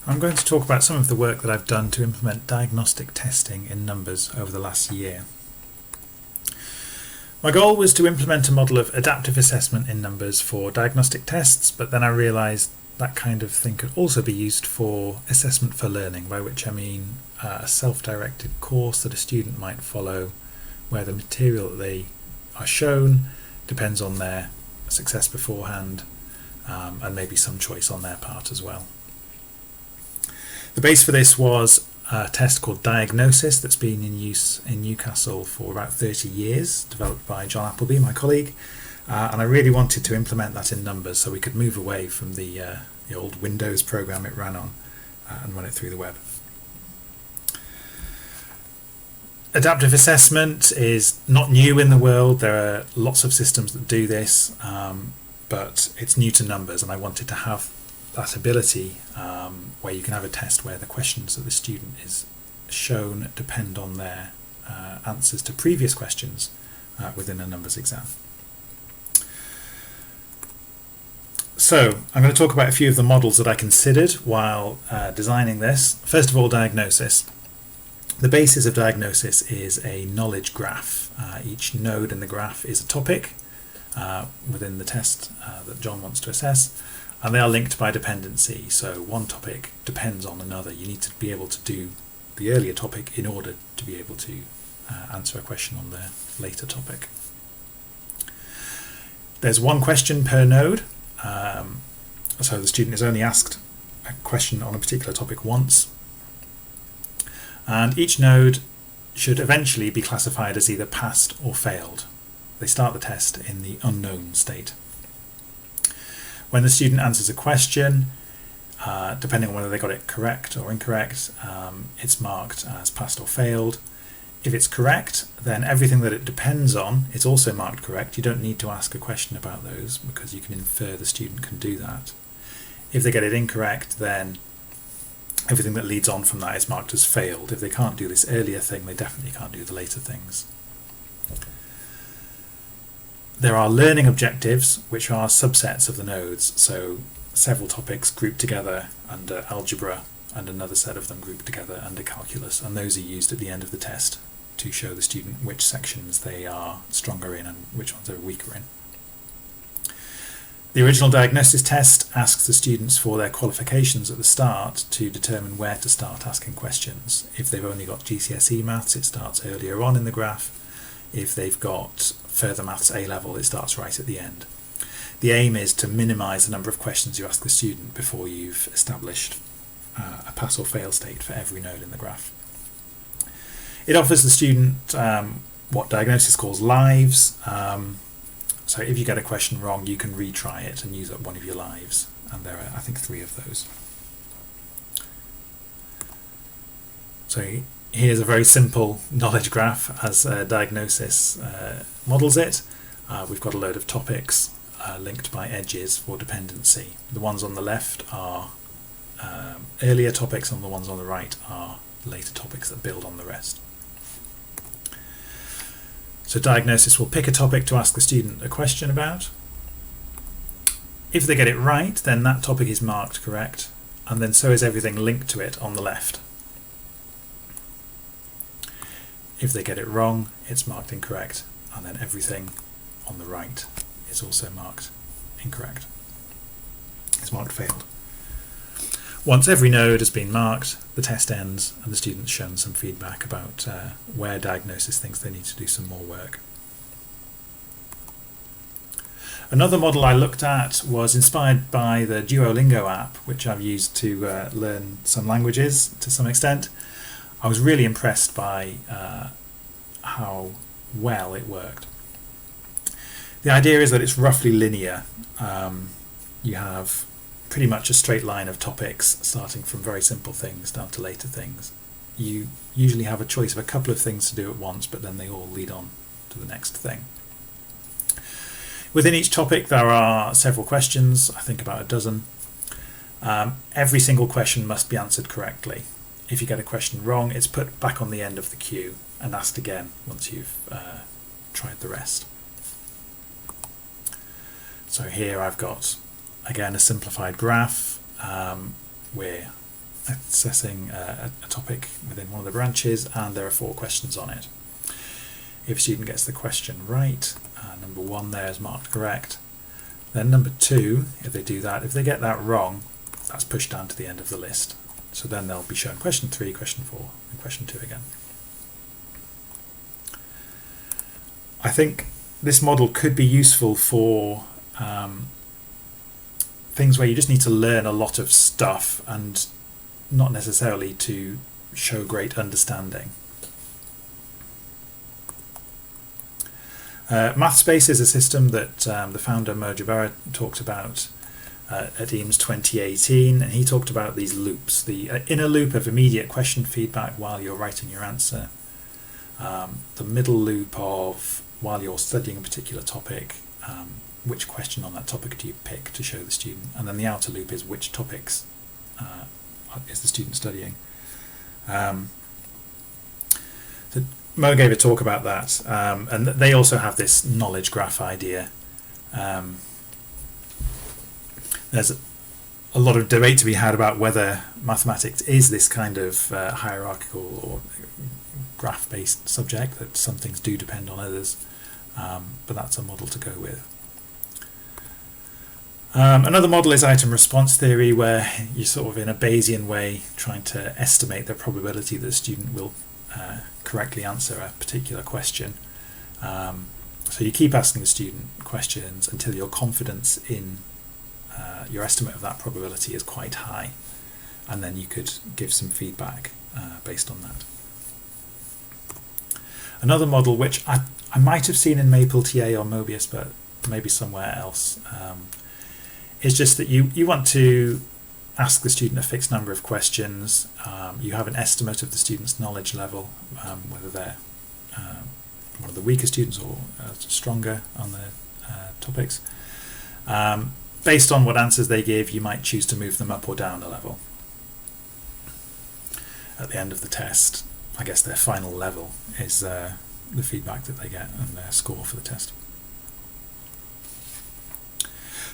I'm going to talk about some of the work that I've done to implement diagnostic testing in numbers over the last year. My goal was to implement a model of adaptive assessment in numbers for diagnostic tests, but then I realised that kind of thing could also be used for assessment for learning, by which I mean a self-directed course that a student might follow where the material that they are shown depends on their success beforehand and maybe some choice on their part as well. The base for this was a test called Diagnosis that's been in use in Newcastle for about 30 years, developed by John Appleby, my colleague, and I really wanted to implement that in numbers so we could move away from the old Windows program it ran on and run it through the web. Adaptive assessment is not new in the world. There are lots of systems that do this, but it's new to numbers, and I wanted to have that ability where you can have a test where the questions that the student is shown depend on their answers to previous questions within a numbers exam. So I'm going to talk about a few of the models that I considered while designing this. First of all, diagnosis. The basis of diagnosis is a knowledge graph. Each node in the graph is a topic within the test that John wants to assess, and they are linked by dependency. So one topic depends on another. You need to be able to do the earlier topic in order to be able to answer a question on the later topic. There's one question per node, so the student is only asked a question on a particular topic once. And each node should eventually be classified as either passed or failed. They start the test in the unknown state. When the student answers a question, depending on whether they got it correct or incorrect, it's marked as passed or failed. If it's correct, then everything that it depends on is also marked correct. You don't need to ask a question about those because you can infer the student can do that. If they get it incorrect, then everything that leads on from that is marked as failed. If they can't do this earlier thing, they definitely can't do the later things. There are learning objectives, which are subsets of the nodes, so several topics grouped together under algebra and another set of them grouped together under calculus, and those are used at the end of the test to show the student which sections they are stronger in and which ones they're weaker in. The original diagnosis test asks the students for their qualifications at the start to determine where to start asking questions. If they've only got GCSE maths, it starts earlier on in the graph. If they've got further maths A level, it starts right at the end. The aim is to minimise the number of questions you ask the student before you've established a pass or fail state for every node in the graph. It offers the student what diagnosis calls lives. So if you get a question wrong, you can retry it and use up one of your lives. And there are, I think, 3 of those. So here's a very simple knowledge graph as diagnosis models it. We've got a load of topics linked by edges for dependency. The ones on the left are earlier topics, and the ones on the right are later topics that build on the rest. So diagnosis will pick a topic to ask the student a question about. If they get it right, then that topic is marked correct, and then so is everything linked to it on the left. If they get it wrong, it's marked incorrect, and then everything on the right is also marked incorrect. It's marked failed. Once every node has been marked, the test ends and the student's shown some feedback about where diagnosis thinks they need to do some more work. Another model I looked at was inspired by the Duolingo app, which I've used to learn some languages to some extent. I was really impressed by how well it worked. The idea is that it's roughly linear. You have pretty much a straight line of topics starting from very simple things down to later things. You usually have a choice of a couple of things to do at once, but then they all lead on to the next thing. Within each topic there are several questions, I think about a dozen. Every single question must be answered correctly. If you get a question wrong, it's put back on the end of the queue and asked again once you've tried the rest. So here I've got, again, a simplified graph where assessing a topic within one of the branches, and there are 4 questions on it. If a student gets the question right, number 1 there is marked correct. Then number 2, if they do that, if they get that wrong, that's pushed down to the end of the list. So then they'll be shown question 3, question 4, and question 2 again. I think this model could be useful for things where you just need to learn a lot of stuff and not necessarily to show great understanding. MathSpace is a system that the founder Mo Jabara talked about at EAMS 2018, and he talked about these loops, the inner loop of immediate question feedback while you're writing your answer, the middle loop of while you're studying a particular topic, which question on that topic do you pick to show the student, and then the outer loop is which topics is the student studying. So Mo gave a talk about that, and they also have this knowledge graph idea. There's a lot of debate to be had about whether mathematics is this kind of hierarchical or graph-based subject, that some things do depend on others, but that's a model to go with. Another model is item response theory, where you're sort of in a Bayesian way trying to estimate the probability that the student will correctly answer a particular question. So you keep asking the student questions until your confidence in your estimate of that probability is quite high, and then you could give some feedback based on that. Another model, which I might have seen in MapleTA or Mobius, but maybe somewhere else, is just that you want to ask the student a fixed number of questions. You have an estimate of the student's knowledge level, whether they're one of the weaker students or stronger on the topics. Based on what answers they give, you might choose to move them up or down a level. At the end of the test, I guess their final level is the feedback that they get and their score for the test.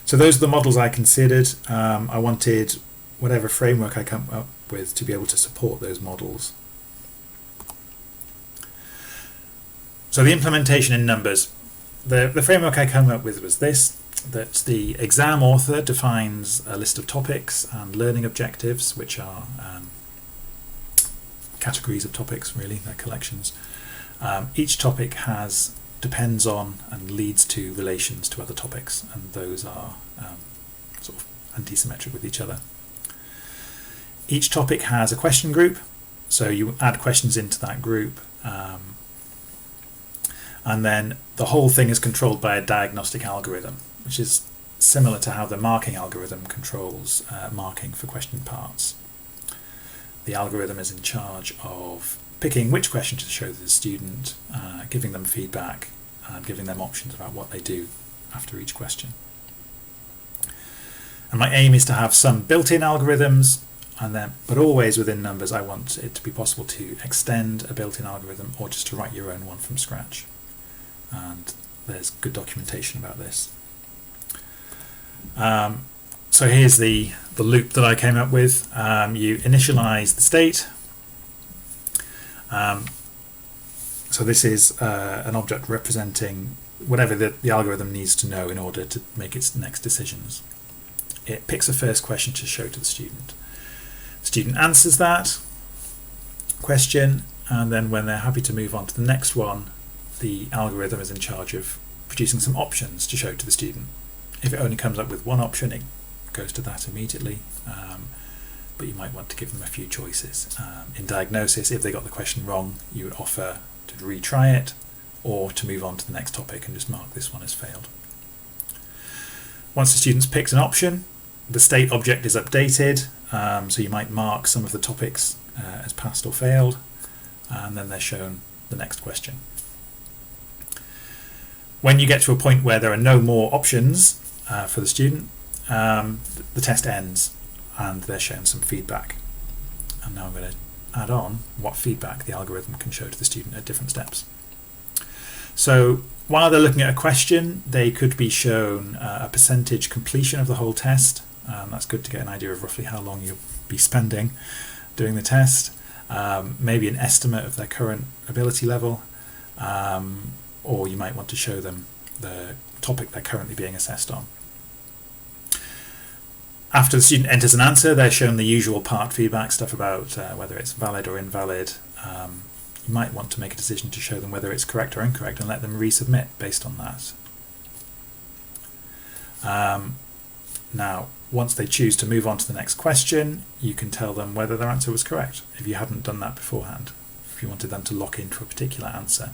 So those are the models I considered. I wanted whatever framework I come up with to be able to support those models. So the implementation in numbers. The framework I came up with was this, that the exam author defines a list of topics and learning objectives, which are categories of topics, really, they're collections. Each topic depends on and leads to relations to other topics, and those are sort of anti-symmetric with each other. Each topic has a question group, so you add questions into that group, and then the whole thing is controlled by a diagnostic algorithm, which is similar to how the marking algorithm controls marking for question parts. The algorithm is in charge of picking which question to show to the student, giving them feedback, and giving them options about what they do after each question. And my aim is to have some built-in algorithms, but always within numbers I want it to be possible to extend a built-in algorithm or just to write your own one from scratch. And there's good documentation about this. So here's the loop that I came up with. You initialize the state. So this is an object representing whatever the algorithm needs to know in order to make its next decisions. It picks a first question to show to the student. The student answers that question, and then when they're happy to move on to the next one, the algorithm is in charge of producing some options to show to the student. If it only comes up with one option, it goes to that immediately, but you might want to give them a few choices. In diagnosis, if they got the question wrong, you would offer to retry it or to move on to the next topic and just mark this one as failed. Once the student's picked an option, the state object is updated, so you might mark some of the topics as passed or failed, and then they're shown the next question. When you get to a point where there are no more options for the student, the test ends and they're shown some feedback. And now I'm going to add on what feedback the algorithm can show to the student at different steps. So while they're looking at a question, they could be shown a percentage completion of the whole test. That's good to get an idea of roughly how long you'll be spending doing the test, maybe an estimate of their current ability level, or you might want to show them the topic they're currently being assessed on. After the student enters an answer, they're shown the usual part feedback stuff about whether it's valid or invalid. You might want to make a decision to show them whether it's correct or incorrect and let them resubmit based on that. Now, once they choose to move on to the next question, you can tell them whether their answer was correct if you hadn't done that beforehand, if you wanted them to lock into a particular answer.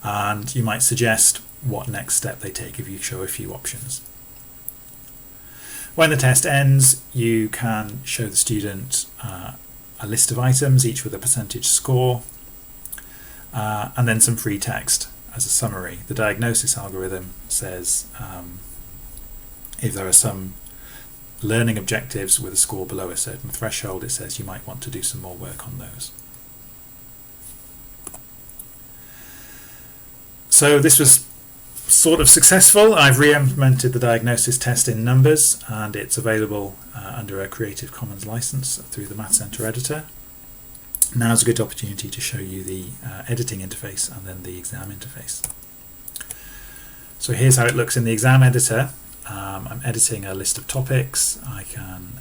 And you might suggest what next step they take if you show a few options. When the test ends, you can show the student a list of items, each with a percentage score, and then some free text as a summary. The diagnosis algorithm says if there are some learning objectives with a score below a certain threshold, it says you might want to do some more work on those. So this was sort of successful. I've re-implemented the diagnosis test in Numbers, and it's available under a Creative Commons license through the Mathcenter editor. Now's a good opportunity to show you the editing interface and then the exam interface. So here's how it looks in the exam editor. I'm editing a list of topics. I can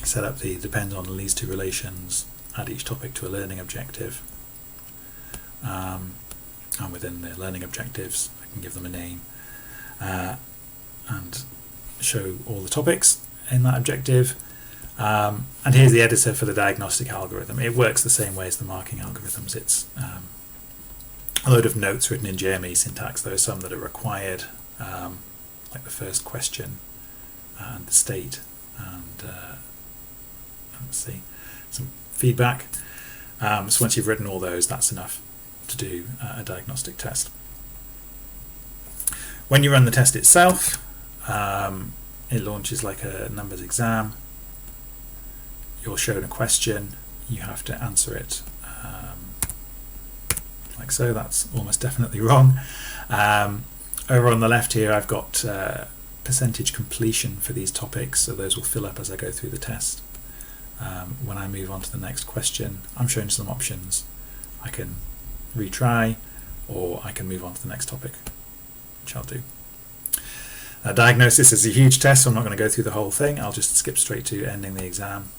set up the depend on these two relations, add each topic to a learning objective. And within the learning objectives, I can give them a name and show all the topics in that objective. And here's the editor for the diagnostic algorithm. It works the same way as the marking algorithms. It's a load of notes written in JME syntax. There are some that are required, like the first question and the state, and let's see, some feedback. So once you've written all those, that's enough to do a diagnostic test. When you run the test itself, it launches like a numbers exam. You're shown a question, you have to answer it like so. That's almost definitely wrong. Over on the left here, I've got percentage completion for these topics, so those will fill up as I go through the test. When I move on to the next question, I'm shown some options. I can retry, or I can move on to the next topic, which I'll do. Diagnosis is a huge test, so I'm not going to go through the whole thing. I'll just skip straight to ending the exam.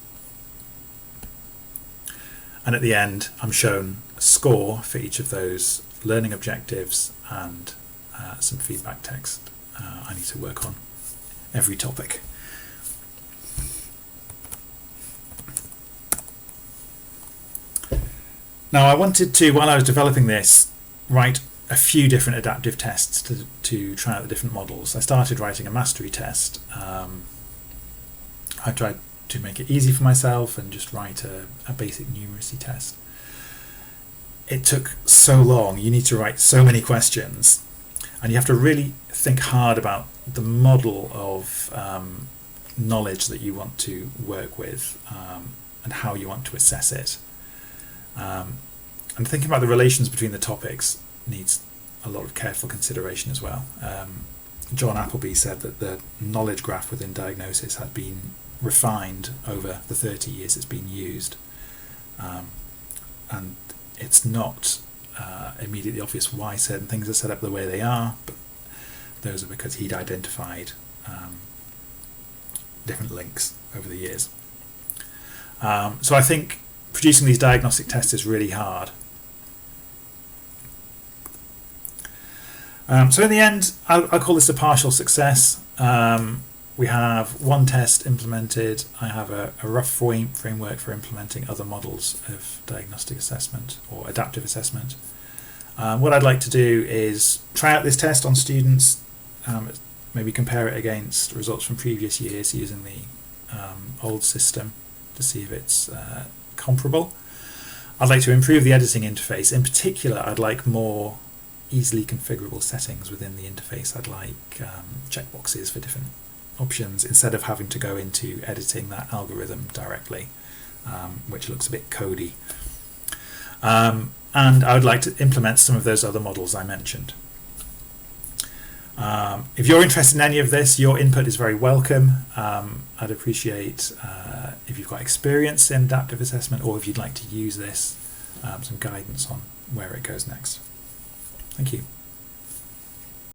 And at the end, I'm shown a score for each of those learning objectives and some feedback text I need to work on every topic. Now, I wanted to, while I was developing this, write a few different adaptive tests to try out the different models. I started writing a mastery test. I tried to make it easy for myself and just write a basic numeracy test. It took so long. You need to write so many questions, and you have to really think hard about the model of knowledge that you want to work with and how you want to assess it. And thinking about the relations between the topics needs a lot of careful consideration as well. John Appleby said that the knowledge graph within diagnosis had been refined over the 30 years it's been used, and it's not immediately obvious why certain things are set up the way they are, but those are because he'd identified different links over the years. So I think producing these diagnostic tests is really hard. So in the end, I'll call this a partial success. We have one test implemented. I have a rough framework for implementing other models of diagnostic assessment or adaptive assessment. What I'd like to do is try out this test on students, maybe compare it against results from previous years using the old system to see if it's comparable. I'd like to improve the editing interface. In particular, I'd like more easily configurable settings within the interface. I'd like checkboxes for different options instead of having to go into editing that algorithm directly, which looks a bit codey. And I would like to implement some of those other models I mentioned. If you're interested in any of this, your input is very welcome. I'd appreciate if you've got experience in adaptive assessment, or if you'd like to use this, some guidance on where it goes next. Thank you.